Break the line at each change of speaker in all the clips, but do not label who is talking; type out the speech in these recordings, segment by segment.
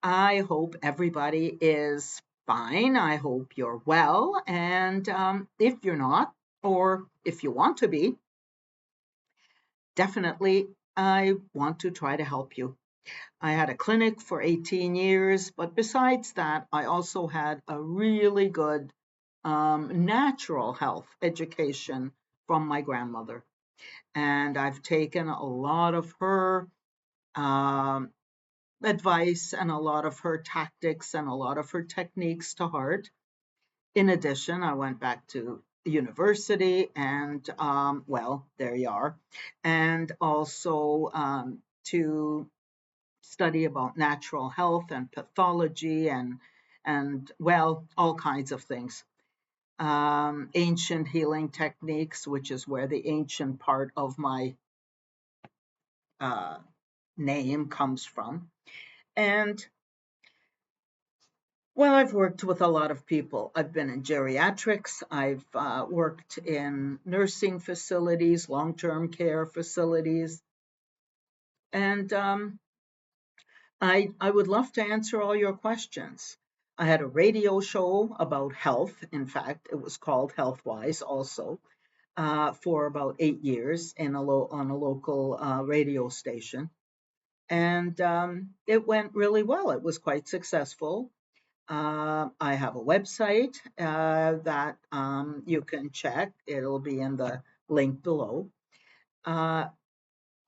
I hope everybody is fine. I hope you're well. And if you're not, or if you want to be, definitely I want to try to help you. I had a clinic for 18 years, but besides that, I also had a really good natural health education from my grandmother. And I've taken a lot of her um, advice and a lot of her tactics and a lot of her techniques to heart. In addition, I went back to university and, well, there you are, and also to study about natural health and pathology and well, all kinds of things. Ancient healing techniques, which is where the ancient part of my uh, name comes from. And well, I've worked with a lot of people. I've been in geriatrics. I've worked in nursing facilities, long-term care facilities, and I would love to answer all your questions. I had a radio show about health. In fact, it was called Healthwise also for about 8 years on a local radio station, and it went really well. It was quite successful. I have a website that you can check. It'll be in the link below. Uh,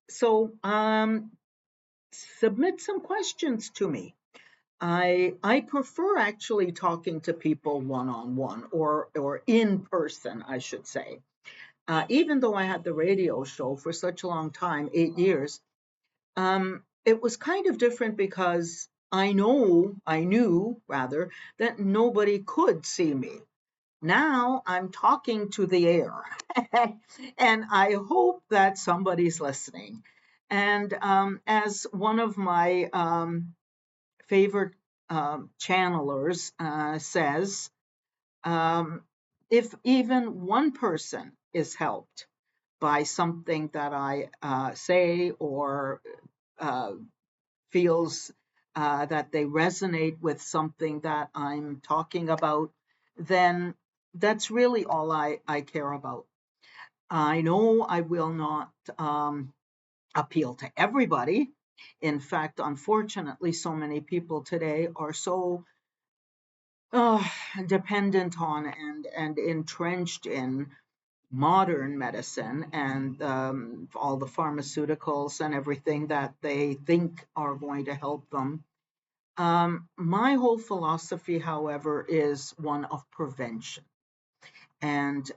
so submit some questions to me. I prefer actually talking to people one on one or in person, I should say. Even though I had the radio show for such a long time, 8 years, it was kind of different because I knew rather, that nobody could see me. Now I'm talking to the air, and I hope that somebody's listening. And as one of my favorite channelers says, um, if even one person is helped by something that I say or uh, feels that they resonate with something that I'm talking about, then that's really all I care about. I know I will not appeal to everybody. In fact, unfortunately, so many people today are so uh, dependent on and entrenched in modern medicine and all the pharmaceuticals and everything that they think are going to help them. My whole philosophy, however, is one of prevention and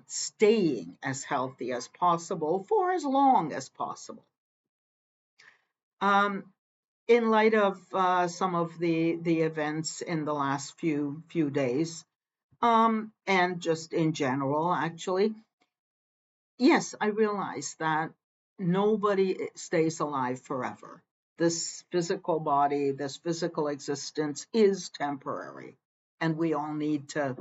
staying as healthy as possible for as long as possible. Um, in light of some of the events in the last few days, and just in general, actually, yes, I realize that nobody stays alive forever. This physical body, this physical existence is temporary, and we all need to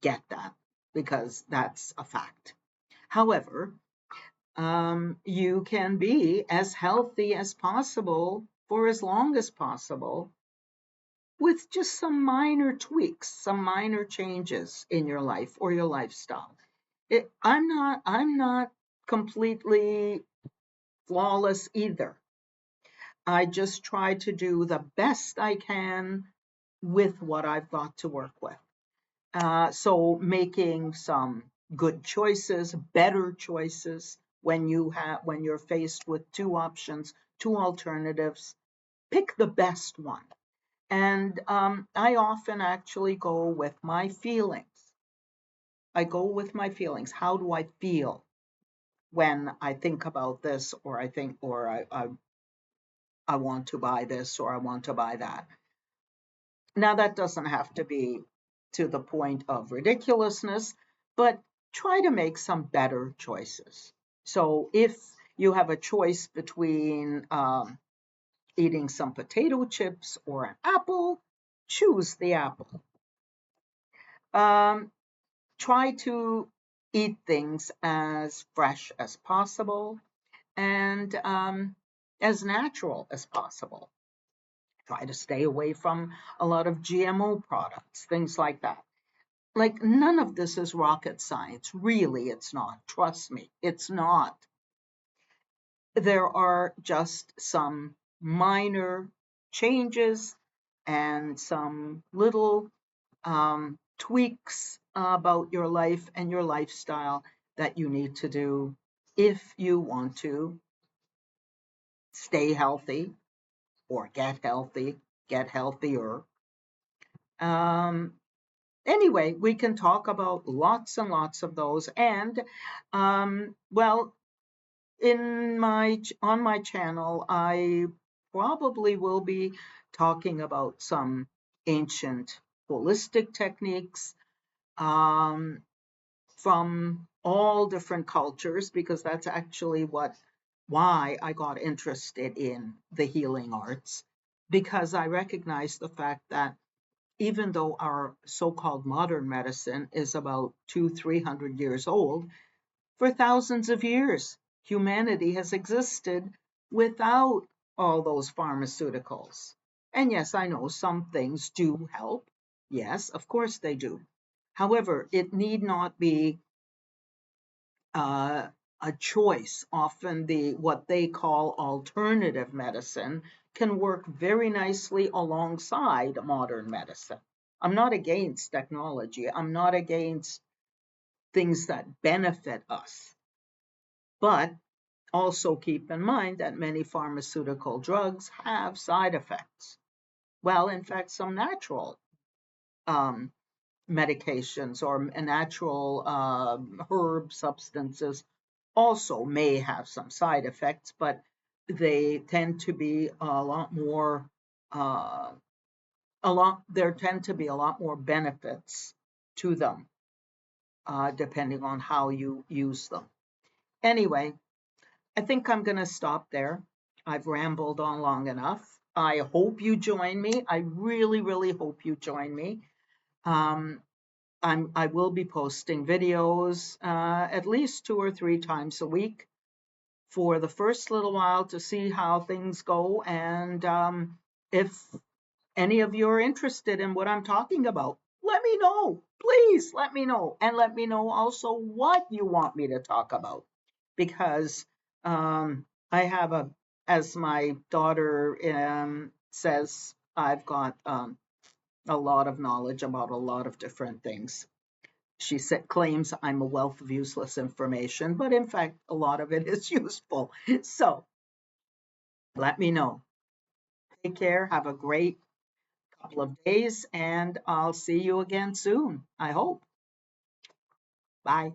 get that because that's a fact. However, you can be as healthy as possible for as long as possible with just some minor tweaks, some minor changes in your life or your lifestyle. I'm not completely flawless either. I just try to do the best I can with what I've got to work with. So making some good choices, better choices when you're faced with two options, two alternatives, pick the best one. And I often actually go with my feelings. I go with my feelings. How do I feel when I think about this, or I want to buy this, or I want to buy that? Now, that doesn't have to be to the point of ridiculousness, but try to make some better choices. So, if you have a choice between eating some potato chips or an apple, choose the apple. Um, Try to eat things as fresh as possible and as natural as possible. Try to stay away from a lot of GMO products, things like that. Like, none of this is rocket science. Really, it's not. Trust me, it's not. There are just some minor changes and some little tweaks about your life and your lifestyle that you need to do if you want to stay healthy or get healthier. Um, anyway, we can talk about lots and lots of those. And well, on my channel, I probably will be talking about some ancient holistic techniques, um, from all different cultures, because that's actually why I got interested in the healing arts, because I recognize the fact that even though our so-called modern medicine is about 300 years old, for thousands of years humanity has existed without all those pharmaceuticals. And yes, I know some things do help. Yes, of course they do. However, it need not be uh, a choice. Often the what they call alternative medicine can work very nicely alongside modern medicine. I'm not against technology. I'm not against things that benefit us. But also keep in mind that many pharmaceutical drugs have side effects. Well, in fact, some natural um, medications or natural herb substances also may have some side effects, but they tend to be a lot more uh, there tend to be a lot more benefits to them, depending on how you use them. Anyway, I think I'm going to stop there. I've rambled on long enough. I hope you join me. I really, really hope you join me. Um, I will be posting videos at least 2 or 3 times a week for the first little while to see how things go. And if any of you are interested in what I'm talking about, let me know. Please let me know. And let me know also what you want me to talk about. Because I have as my daughter says, I've got a lot of knowledge about a lot of different things. She claims I'm a wealth of useless information, but in fact, a lot of it is useful. So let me know. Take care. Have a great couple of days, and I'll see you again soon, I hope. Bye.